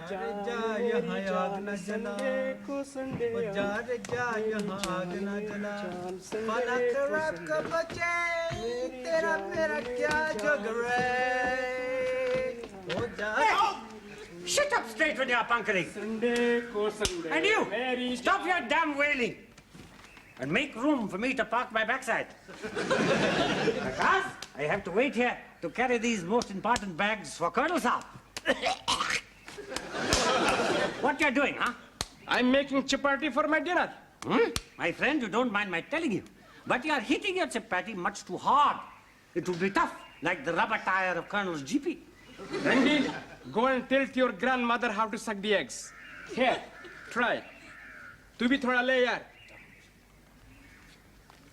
Shut up straight with your punkering. And you, stop your damn wailing. And make room for me to park my backside. Because I have to wait here to carry these most important bags for Colonel Saab. What you're doing, huh? I'm making chapati for my dinner. My friend, you don't mind my telling you. But you are hitting your chapati much too hard. It will be tough, like the rubber tire of Colonel's GP. Randy, go and tell your grandmother how to suck the eggs. Here, try. Tu bhi thoda le yaar.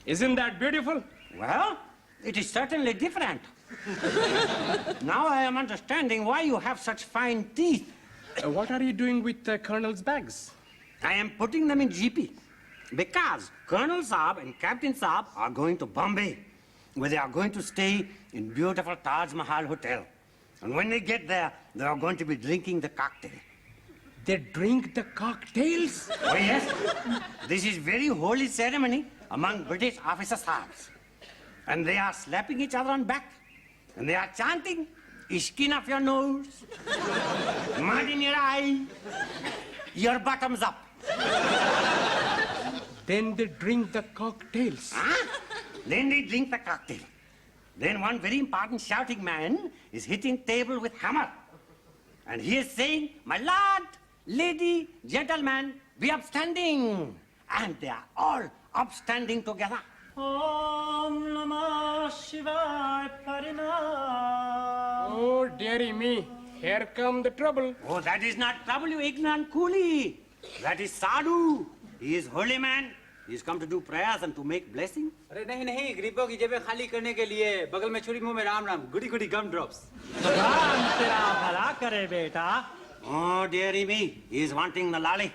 Isn't that beautiful? Well, it is certainly different. Now I am understanding why you have such fine teeth. What are you doing with the Colonel's bags? I am putting them in GP. Because Colonel Saab and Captain Saab are going to Bombay, where they are going to stay in beautiful Taj Mahal Hotel. And when they get there, they are going to be drinking the cocktail. They drink the cocktails? Oh, yes. This is very holy ceremony among British officer Saabs. And they are slapping each other on back. And they are chanting, skin off your nose, mud in your eye, your bottoms up. Then they drink the cocktails. Huh? Then they drink the cocktail. Then one very important shouting man is hitting table with hammer. And he is saying, my lord, lady, gentlemen, be upstanding. And they are all upstanding together. Om Namah Shivaya Parina. Oh, dearie me. Here come the trouble. Oh, that is not trouble, you ignorant coolie. That is Sadhu. He is holy man. He has come to do prayers and to make blessing. अरे नहीं नहीं गरीबों की जेबें खाली करने के लिए बगल में छुरी मुंह में राम राम गुडी गुडी गम ड्रॉप्स भगवान तेरा भला करे बेटा. Oh, dearie me, he is wanting the lolly.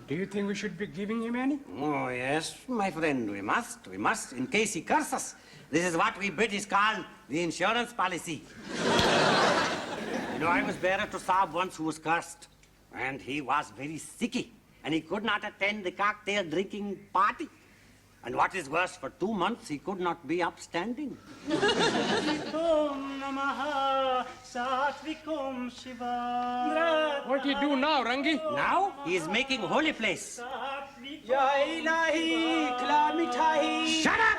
Do you think we should be giving him any? Oh, yes, my friend, we must, in case he curses. This is what we British call the insurance policy. You know, I was bearer to Saab once who was cursed, and he was very sicky, and he could not attend the cocktail drinking party. And what is worse, for 2 months he could not be upstanding. Om Namah Satvikum Shiva. What do you do now, Rangi? Now he is making holy place. Ya Ilahi Khila Mithai. Shut up!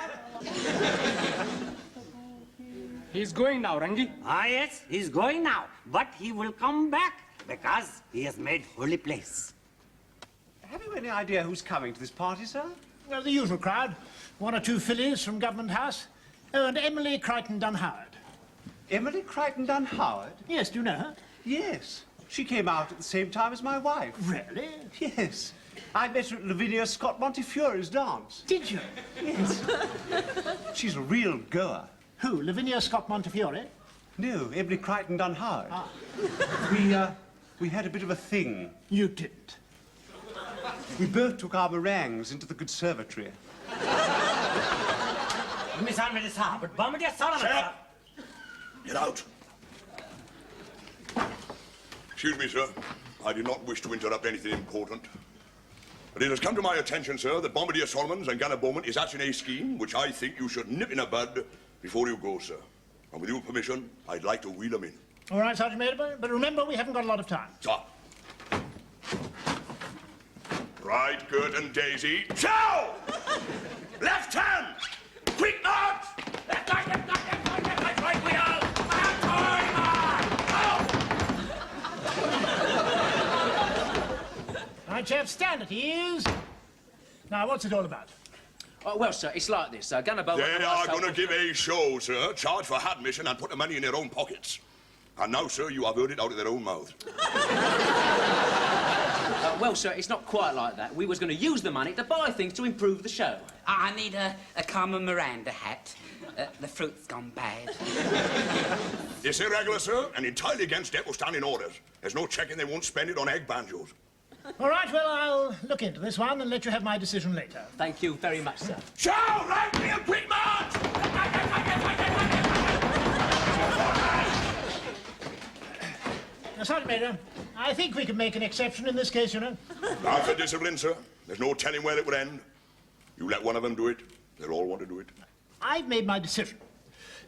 He's going now, Rangi. Ah, yes, he's going now, but he will come back because he has made holy place. Have you any idea who's coming to this party, sir? Well, the usual crowd. 1 or 2 fillies from Government House. Oh, and Emily Crichton-Dunn-Howard. Emily Crichton-Dunn-Howard? Yes, do you know her? Yes. She came out at the same time as my wife. Really? Yes. I met her at Lavinia Scott Montefiore's dance. Did you? Yes. She's a real goer. Who, Lavinia Scott Montefiore? No, Emily Crichton-Dunn-Howard. Ah. We had a bit of a thing. You didn't. We both took our meringues into the conservatory. Shut up! Get out. Excuse me, sir. I did not wish to interrupt anything important. But it has come to my attention, sir, that Bombardier Solomons and Gunner Bowman is hatching a scheme which I think you should nip in a bud before you go, sir. And with your permission, I'd like to wheel them in. All right, Sergeant Major, but remember, we haven't got a lot of time. Sir. Right, Gert and Daisy. Chow! Left hand! Quick march! Left right, left right, left right, left right, right wheel! And time! All right, chaps, stand at ease. Now, what's it all about? Oh, well, sir, it's like this. Gunner Bowman. They are going to give a show, sir. Charge for admission and put the money in their own pockets. And now, sir, you have heard it out of their own mouth. Well, sir, it's not quite like that. We was going to use the money to buy things to improve the show. I need a Carmen Miranda hat. The fruit's gone bad. It's irregular, sir, and entirely against depot standing orders. There's no checking they won't spend it on egg banjos. All right, well, I'll look into this one and let you have my decision later. Thank you very much, sir. Show! Right wheel, quick march! Now, Sergeant Major, I think we can make an exception in this case, you know. Now for discipline, sir. There's no telling where it would end. You let one of them do it, they'll all want to do it. I've made my decision.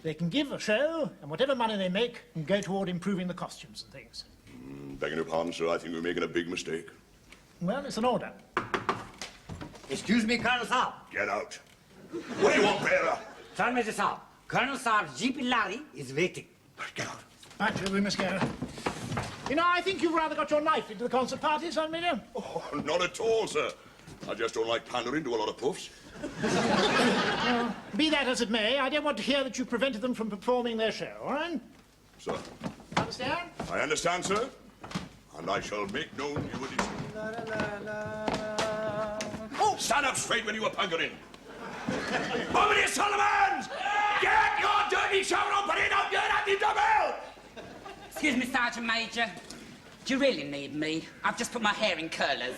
They can give a show, and whatever money they make can go toward improving the costumes and things. Begging your pardon, sir, I think we're making a big mistake. Well, it's an order. Excuse me, Colonel Saab. Get out. What do you want, bearer? Sir Major Saab, Colonel Saab's Jeep lorry is waiting. Get out. Right, we must go. You know, I think you've rather got your knife into the concert party, Sergeant Major. Oh, not at all, sir. I just don't like pandering to a lot of puffs. Be that as it may, I don't want to hear that you prevented them from performing their show, all right? Sir, Understand? I understand, sir. And I shall make known your decision. Oh, stand up straight when you were punkering. Bombardier Solomons! Get your dirty show and put it up your anti-double! Excuse me, Sergeant Major. Do you really need me? I've just put my hair in curlers.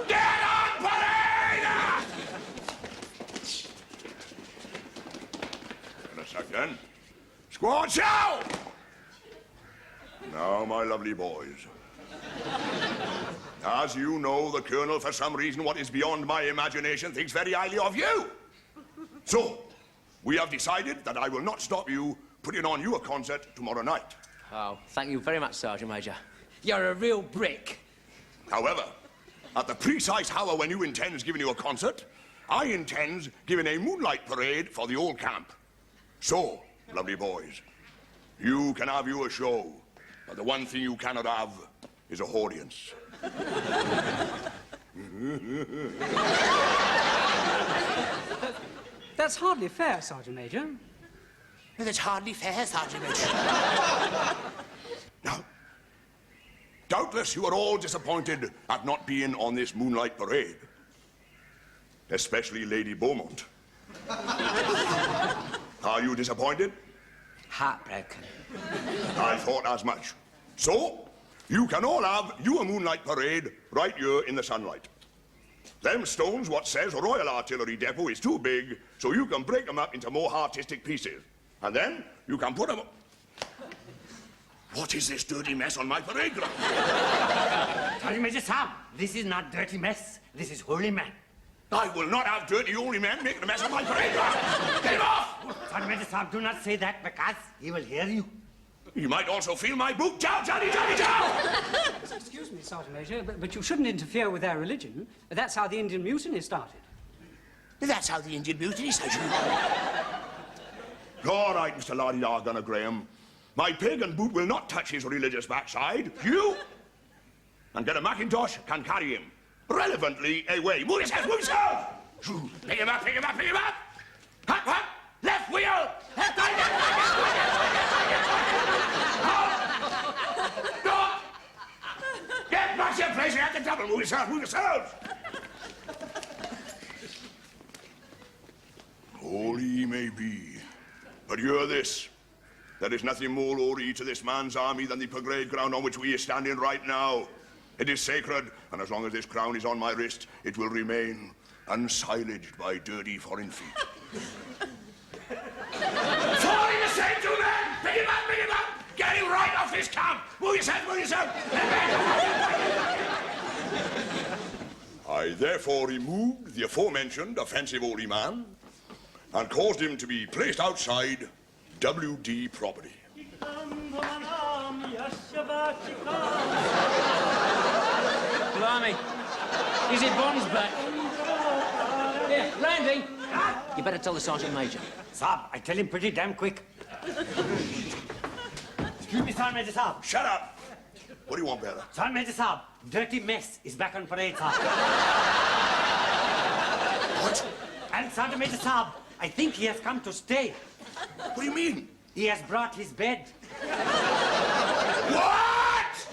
Get on parade! In a second. Squad show! Now, my lovely boys. As you know, the Colonel, for some reason, what is beyond my imagination, thinks very highly of you. So, we have decided that I will not stop you putting on you a concert tomorrow night. Oh, thank you very much, Sergeant Major. You're a real brick. However, at the precise hour when you intends giving you a concert, I intends giving a moonlight parade for the old camp. So, lovely boys, you can have you a show, but the one thing you cannot have is a audience. That's hardly fair, Sergeant Major. That's hardly fair, Sergeant Major. Now, doubtless you are all disappointed at not being on this moonlight parade. Especially Lady Beaumont. Are you disappointed? Heartbroken. I thought as much. So, you can all have you a moonlight parade right here in the sunlight. Them stones what says Royal Artillery Depot is too big, so you can break them up into more artistic pieces. And then you can put them up. What is this dirty mess on my parade ground? Sergeant Major Saab, this is not dirty mess. This is holy man. I will not have dirty holy men making a mess of my parade ground. Get him off! Sergeant Major Saab, do not say that because he will hear you. You might also feel my boot. Jow, Johnny, Johnny, Jow! Excuse me, Sergeant Major, but you shouldn't interfere with their religion. That's how the Indian Mutiny started. That's how the Indian Mutiny started. All right, Mr. La-di-da, Gunner Graham. My pagan boot will not touch his religious backside. You and get a Macintosh can carry him relevantly away. Move yourself, move yourself! Pick him up, pick him up, pick him up! Hop, hop! Left wheel! Left right, left right, left right, left right! Stop! Get back to your place, you have to double. Move yourself, move yourselves! Holy may be, but hear this. There is nothing more holy to this man's army than the parade ground on which we are standing right now. It is sacred, and as long as this crown is on my wrist, it will remain unsilaged by dirty foreign feet. Falling the same two men! Pick him up, pick him up! Get him right off this camp! Move yourself, move yourself! I therefore removed the aforementioned offensive holy man and caused him to be placed outside WD property. Blimey. Is it Bond's back? Yeah, Randy. You better tell the Sergeant Major. Saab, I tell him pretty damn quick. Excuse me, Sergeant Major Saab. Shut up! What do you want, Bella? Sergeant Major Saab, dirty mess is back on parade, Saab. What? And Sergeant Major Saab, I think he has come to stay. What do you mean? He has brought his bed. What?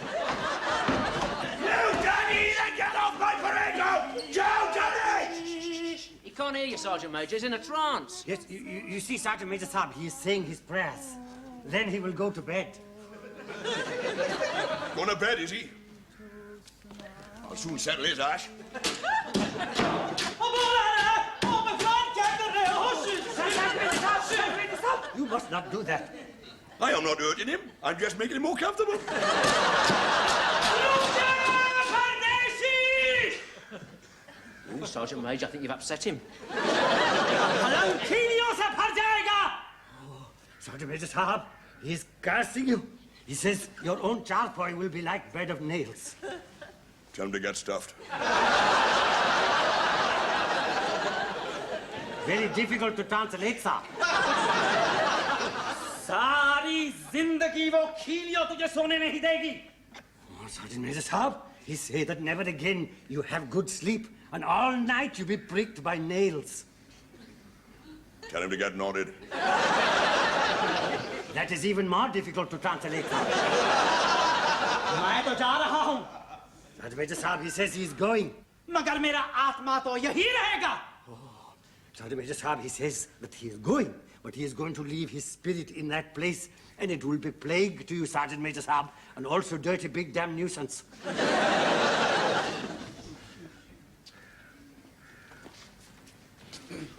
You dirty heathen, get off my parade ground! Joe, Johnny! He can't hear you, Sergeant Major. He's in a trance. Yes, you see, Sergeant Major Saab, he is saying his prayers. Then he will go to bed. Going to bed, is he? I'll soon settle his ash. You must not do that. I am not hurting him. I'm just making it more comfortable. Oh, Sergeant Major, I think you've upset him. Sergeant Major Sahab, he's cursing you. He says your own charpoy will be like bed of nails. Tell him to get stuffed. Very difficult to translate, sir. सारी जिंदगी वो खीलियो तुझे सोने नहीं देगी. Oh, Sergeant Major Sahab, he said that never again you have good sleep and all night you be pricked by nails. Tell him to get nodded. That is even more difficult to translate, sir. मैं तो जा रहा हूँ. Sergeant Major Sahab, he says he's going. मगर मेरा आत्मा तो यही रहेगा. Sergeant Major Sahab, he says that he is going, but he is going to leave his spirit in that place, and it will be plague to you, Sergeant Major Sahab, and also dirty big damn nuisance.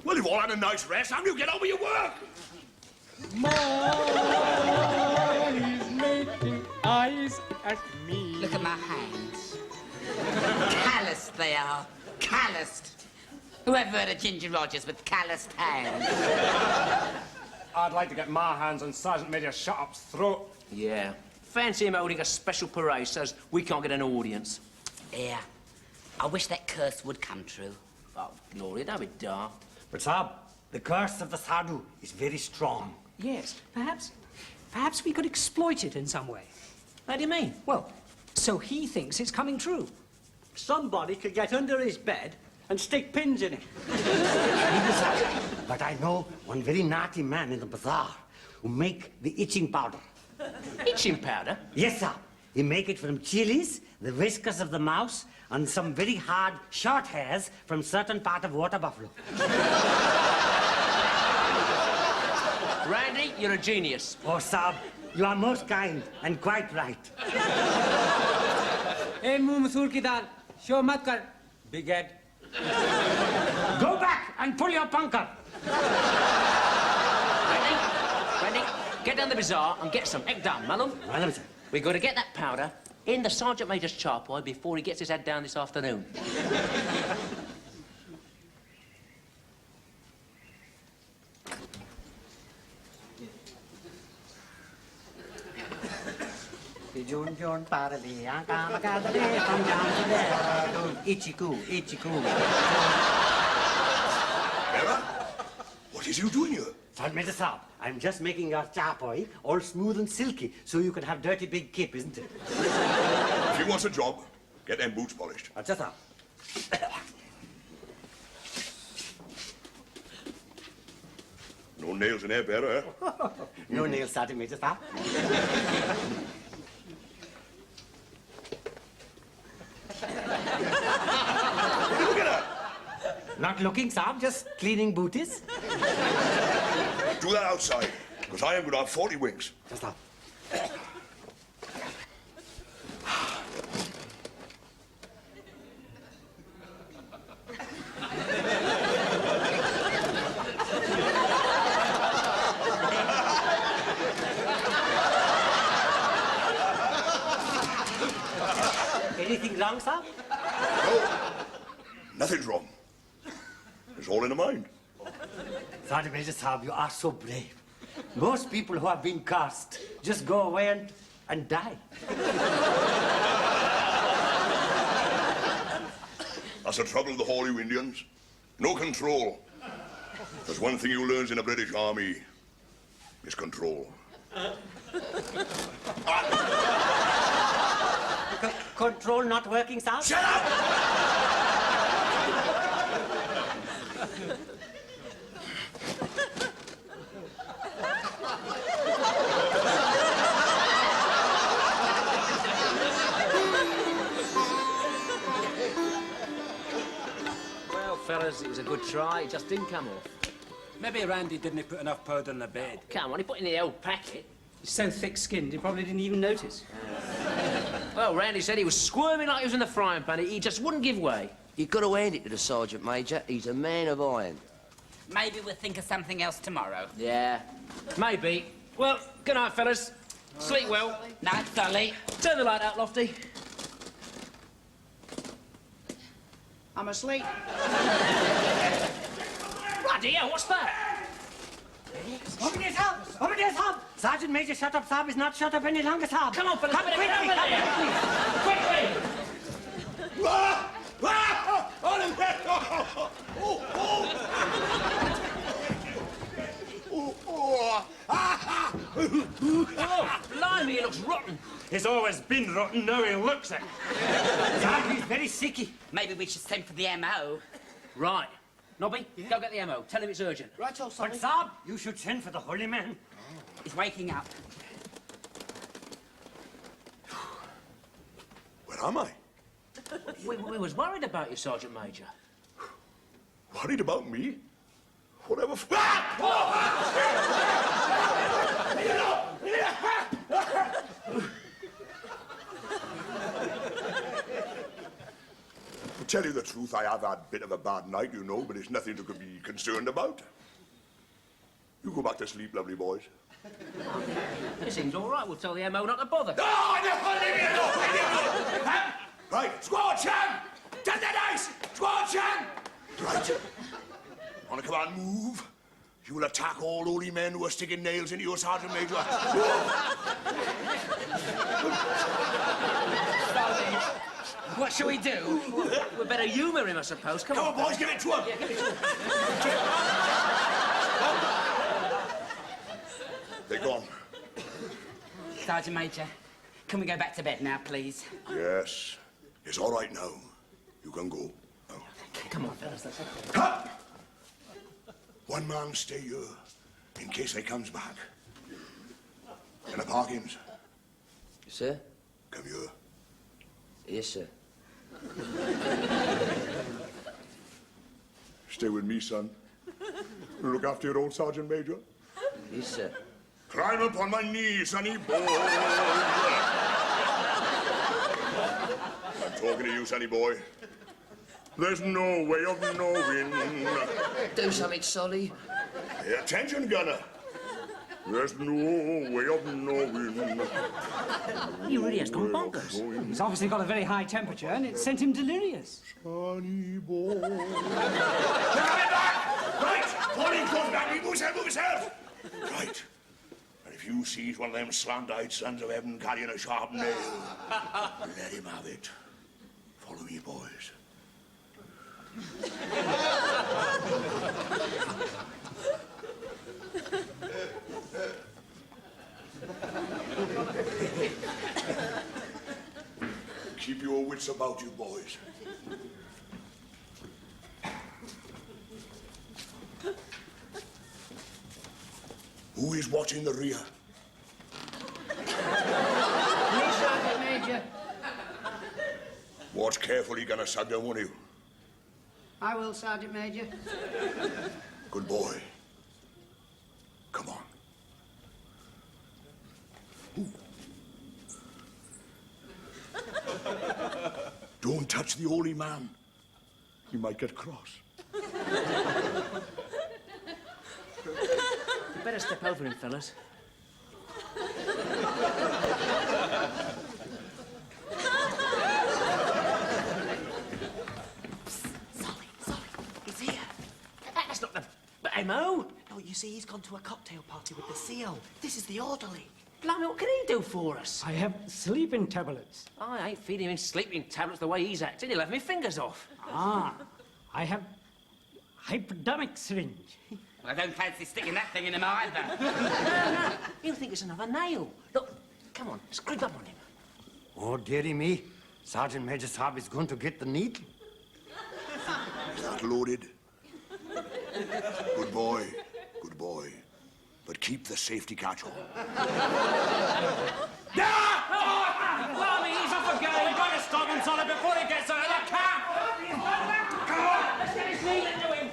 Well, you've all had a nice rest. How do you get on with your work? He's making eyes at me. Look at my hands. Calloused they are. Calloused. Whoever heard of Ginger Rogers with calloused hands? I'd like to get my hands on Sergeant Major Shut-Up's throat. Yeah. Fancy him holding a special parade says we can't get an audience. Yeah. I wish that curse would come true. Oh, Gloria, don't be daft. But, Sahab, the curse of the Sadhu is very strong. Yes, perhaps we could exploit it in some way. How do you mean? Well, so he thinks it's coming true. Somebody could get under his bed and stick pins in it. But I know one very naughty man in the bazaar who make the itching powder. Itching powder? Yes, sir. He make it from chilies, the whiskers of the mouse, and some very hard short hairs from certain part of water buffalo. Randy, you're a genius. Oh, Saab, you are most kind and quite right. ए मुंह मसूर की दाल show मत कर big head. Go back and pull your punk up. Randy, get down the bazaar and get some egg done, Malum. Madam, sir. We've got to get that powder in the Sergeant Major's charpoy before he gets his head down this afternoon. Bella? What is you doing here? Sergeant Major Saab, I'm just making your chapoy all smooth and silky so you can have dirty big kip, isn't it? If he wants a job, get them boots polished. Acha, Saab. No nails in there, Bella, eh? No nails, Sergeant Major Saab. Look at her. Not looking, Saab, just cleaning booties. Do that outside, because I am going to have 40 winks. Just up. Anything wrong, Saab? No, nothing's wrong. It's all in the mind. Sergeant Major Saab, you are so brave. Most people who have been cursed just go away and die. That's the trouble with the Holy Indians. No control. There's one thing you learn in the British Army. Is control. Control not working, Saab? Shut up! Well, fellas, it was a good try. It just didn't come off. Maybe Randy didn't put enough powder in the bed. Come on, he put it in the old packet. He's so thick-skinned, he probably didn't even notice. Well, Randy said he was squirming like he was in the frying pan. He just wouldn't give way. You've got to hand it to the Sergeant Major. He's a man of iron. Maybe we'll think of something else tomorrow. Yeah, maybe. Well, good night, fellas. Sleep well. Night, Dolly. Turn the light out, Lofty. I'm asleep. Bloody hell, what's that? Open your sab! Open your sab! Sergeant Major, shut up, sab is not shut up any longer, sab. Come on, fellas, Come get quickly, over come there. quickly. Quickly! Oh, blimey, it looks rotten. He's always been rotten, now he looks it. Sab, he's very sicky. Maybe we should send for the MO. Right. Nobby, go get the MO. Tell him it's urgent. Right, old But, Sab, you should send for the holy man. He's waking up. Where am I? We was worried about you, Sergeant Major. Worried about me? Whatever. To tell you the truth, I have had a bit of a bad night, you know, but it's nothing to be concerned about. You go back to sleep, lovely boys. It seems all right. We'll tell the MO not to bother. No, I never leave me alone! Leave me alone! Right, squad Chang! Turn the dice! Squad Chang! Right. On a command, move. You will attack all holy men who are sticking nails into your Sergeant Major. What shall we do? We better humour him, I suppose. Come Come on. on, boys, give it to him. Yeah, give it to him. They're gone. Sergeant Major, can we go back to bed now, please? Yes. It's all right now. You can go. Now. Come on, fellas. Let's Cut! One man stay here in case they comes back. And the Parkins, Sir? come here. Yes, sir. Stay with me, son. Look after your old Sergeant Major. Yes, sir. Climb up on my knees, sonny boy. I'm talking to you, sonny boy. There's no way of knowing. Do something, Solly. Pay attention, gunner. There's no way of knowing. He really has gone bonkers. He's obviously got a very high temperature and it sent him delirious. Sonny boy. They're coming back! Right! Pauline, close back. Move yourself. Right. And if you see one of them slant-eyed sons of heaven carrying a sharp nail, let him have it. Follow me, boys. Keep your wits about you, boys. Who is watching the rear? Yes, Sergeant Major. Watch carefully, gonna Sadhu, won't you? I will, Sergeant Major. Good boy. Come on. Don't touch the holy man. He might get cross. You better step over him, fellas. Sorry, he's here. That's not the MO. No, you see, he's gone to a cocktail party with the CO. This is the orderly. Blimey, what can he do for us? I have sleeping tablets. I ain't feeding him sleeping tablets the way he's acting. He'll have me fingers off. Ah, I have hypodermic syringe. Well, I don't fancy sticking that thing in him either. No, he'll think it's another nail. Look, come on, screw up on him. Oh, dearie me. Sergeant Major Saab is going to get the needle. Is that loaded? Good boy. Good boy. But keep the safety catch on. Blimey, he's off again. We've got to stop him, Solid, before he gets out of the camp. Come on, let's get his needle into him.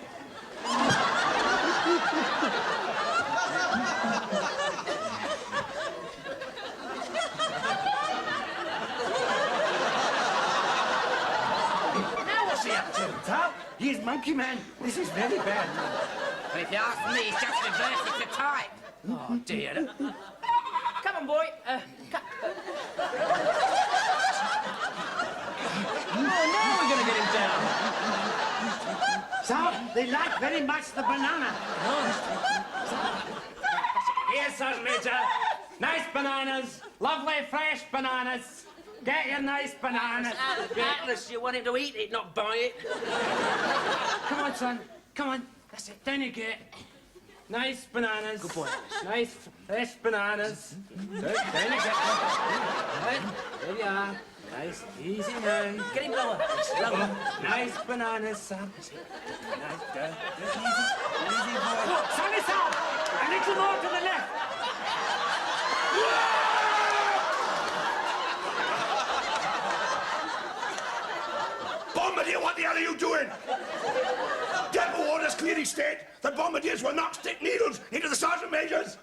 Now what's he up to? Saab, he's monkey man. This is very bad. But if you ask me, he's just reversing the type. Oh, dear. Come on, boy. Now we're going to get him down. Sir, they like very much the banana. Here, Sgt Major. Nice bananas. Lovely, fresh bananas. Get your nice bananas. Atlas, you want him to eat it, not buy it. Come on, son. Come on. That's it. Down you get. Nice bananas. Good boy. Nice, fresh bananas. Down you get. Right. There you are. Nice, easy now. Get him lower. Lower. Nice bananas, son. Nice, good. Easy. Easy, boy. Sorry, sir. A little more to the left. Bombardier, what the hell are you doing? Depot orders clearly state that bombardiers will not stick needles into the Sergeant Majors.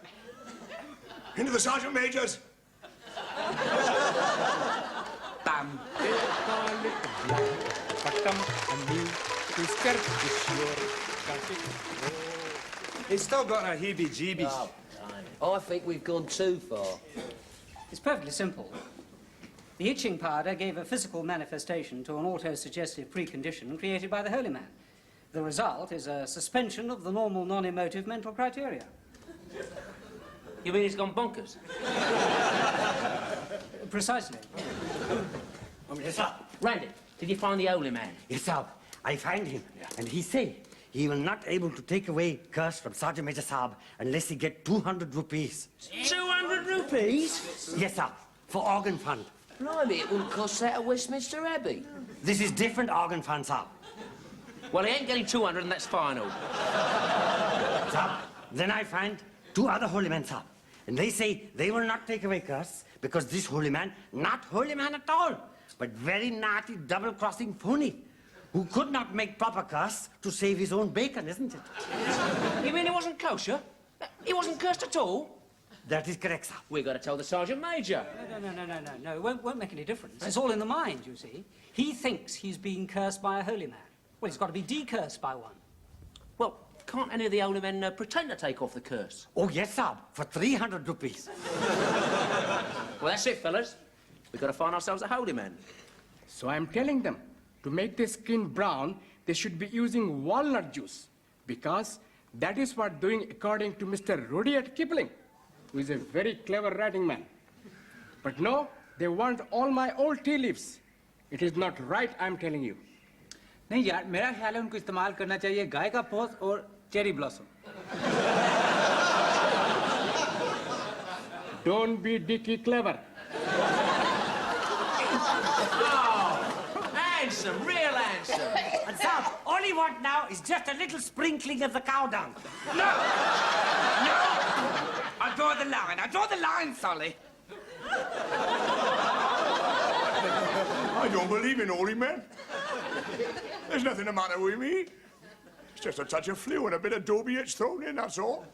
Into the Sergeant Majors. Bam. He's still got a heebie-jeebies. Oh, I think we've gone too far. It's perfectly simple. The itching powder gave a physical manifestation to an auto-suggestive precondition created by the holy man. The result is a suspension of the normal non-emotive mental criteria. You mean he's gone bonkers? Precisely. Oh, yes, sir. Randy, did you find the holy man? Yes, sir. I find him. And he say he will not able to take away curse from Sergeant Major Saab unless he get 200 rupees. 200 rupees? Yes, sir. For organ fund. Blimey, it wouldn't cost that at Westminster Abbey. This is different organ fund, sir. Well, he ain't getting 200 and that's final. Sir, then I find two other holy men, sir. And they say they will not take away curse because this holy man, not holy man at all, but very naughty double-crossing phony who could not make proper curse to save his own bacon, isn't it? You mean he wasn't kosher? He wasn't cursed at all? That is correct, sir. We've got to tell the Sergeant Major. No. It won't make any difference. It's all in the mind, you see. He thinks he's being cursed by a holy man. Well, he's got to be decursed by one. Well, can't any of the holy men pretend to take off the curse? Oh, yes, sir. For 300 rupees. Well, that's it, fellas. We've got to find ourselves a holy man. So I'm telling them, to make their skin brown, they should be using walnut juice, because that is what doing according to Mr. Rudyard Kipling, who is a very clever writing man. But no, they want all my old tea leaves. It is not right, I'm telling you. नहीं यार, मेरा ख्याल है उनको इस्तेमाल करना चाहिए गाय का पोस और cherry blossom. Don't be dicky clever. Handsome, real handsome. And, sir, all he want now is just a little sprinkling of the cow dung. No! I draw the line. I draw the line, Solly. I don't believe in holy men. There's nothing the matter with me. It's just a touch of flu and a bit of Dobie thrown in, that's all.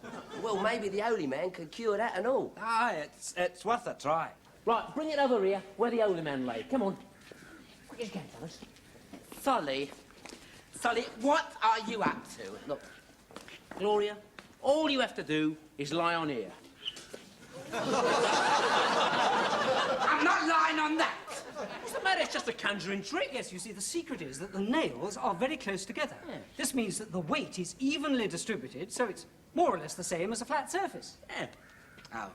Well, maybe the holy man can cure that and all. It's worth a try. Right, bring it over here, where the holy man lay. Come on. Quick as you can, fellas. Solly, what are you up to? Look, Gloria, all you have to do is lie on here. I'm not lying on that. What's the matter? It's just a conjuring trick. Yes, you see, the secret is that the nails are very close together. Yeah. This means that the weight is evenly distributed, so it's more or less the same as a flat surface. Yeah. Oh.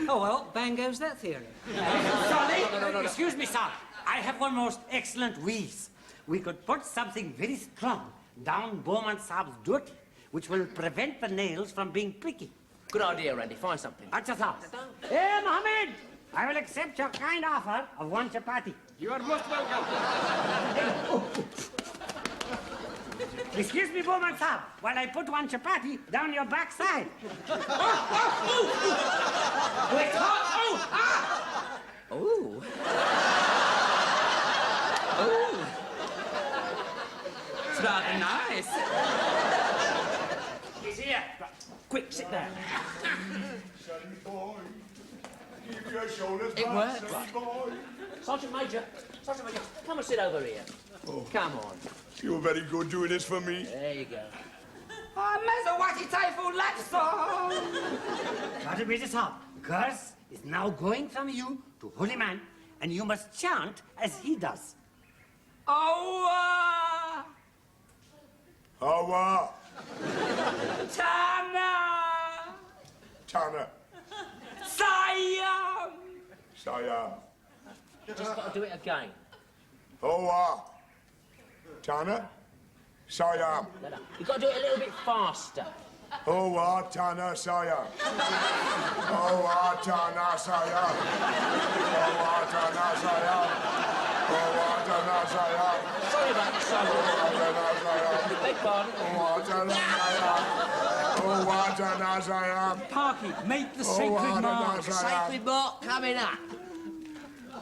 Oh, well, bang goes that theory. Sorry? No. Excuse me, sir. I have one most excellent wheeze. We could put something very strong down Bowman Saab's dirty, which will prevent the nails from being pricky. Good idea, Randy. Find something. Acha, sir. Hey, Mohammed! I will accept your kind offer of one chapati. You are most welcome. Excuse me, Bowman Saab, while I put one chapati down your backside. Wait, Oh. it's rather nice. He's here. Right. Quick, sit down. Sonny boy, keep your shoulders It back, works. sonny boy. Sergeant Major, come and sit over here. Come on. You're very good doing this for me. There you go. Mazawati Taifu Latso! Sergeant Major Saab, curse is now going from you to holy man, and you must chant as he does. Oh, Hawa. Tana! Tana. Siam! Siam. Just got to do it again. Hawa. Tana. Siam. No. You've got to do it a little bit faster. Hawa. Tana. Siam. Hawa. Tana. Siam. Hawa. Tana. Siam. Hawa. Tana. Siam. Sorry about this, Simon. Beg pardon. Parky, make the sacred mark. Sacred mark coming up.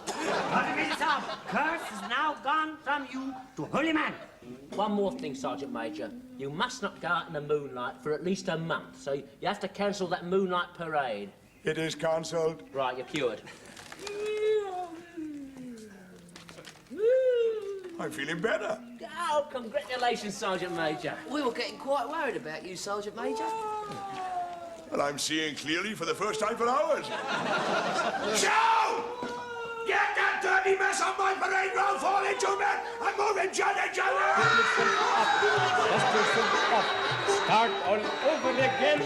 Sergeant Major Saab, curse is now gone from you to holy man. One more thing, Sergeant Major. You must not go out in the moonlight for at least a month, so you have to cancel that moonlight parade. It is cancelled. Right, you're cured. I'm feeling better. Oh, congratulations, Sergeant Major. We were getting quite worried about you, Sergeant Major. Well, I'm seeing clearly for the first time for hours. Joe! Get that dirty mess on my parade ground falling to me! I'm moving, Johnny! Start all over again.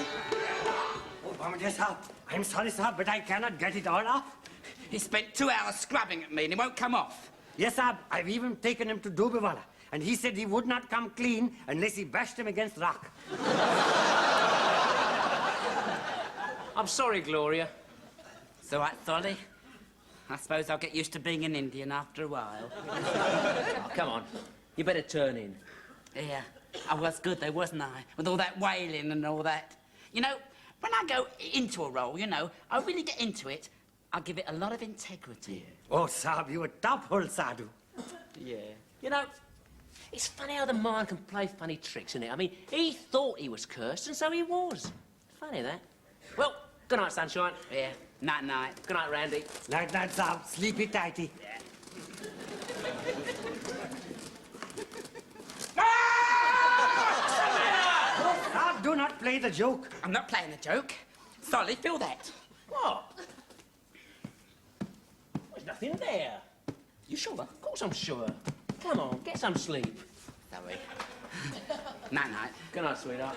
Oh, Bombardier Saab, I'm sorry, Saab, but I cannot get it all off. He spent 2 hours scrubbing at me and it won't come off. Yes, Saab, I've even taken him to Dobiwala, and he said he would not come clean unless he bashed him against rock. I'm sorry, Gloria. So what, Solly? I suppose I'll get used to being an Indian after a while. Oh, come on. You better turn in. Yeah, I was good though, wasn't I? With all that wailing and all that. You know, when I go into a role, you know, I really get into it. I give it a lot of integrity. Oh, Saab, you were top hole, Sadhu. Yeah. You know, it's funny how the mind can play funny tricks, isn't it? I mean, he thought he was cursed, and so he was. Funny, that. Well, good night, Sunshine. Yeah, night-night. Good night, Randy. Night, night, Saab. Sleepy tighty. Yeah. Saab, do not play the joke. I'm not playing the joke. Solly, feel that. What? There's nothing there. You sure? Of course I'm sure. Come on, get some sleep. Sorry. Night-night. Good night, sweetheart.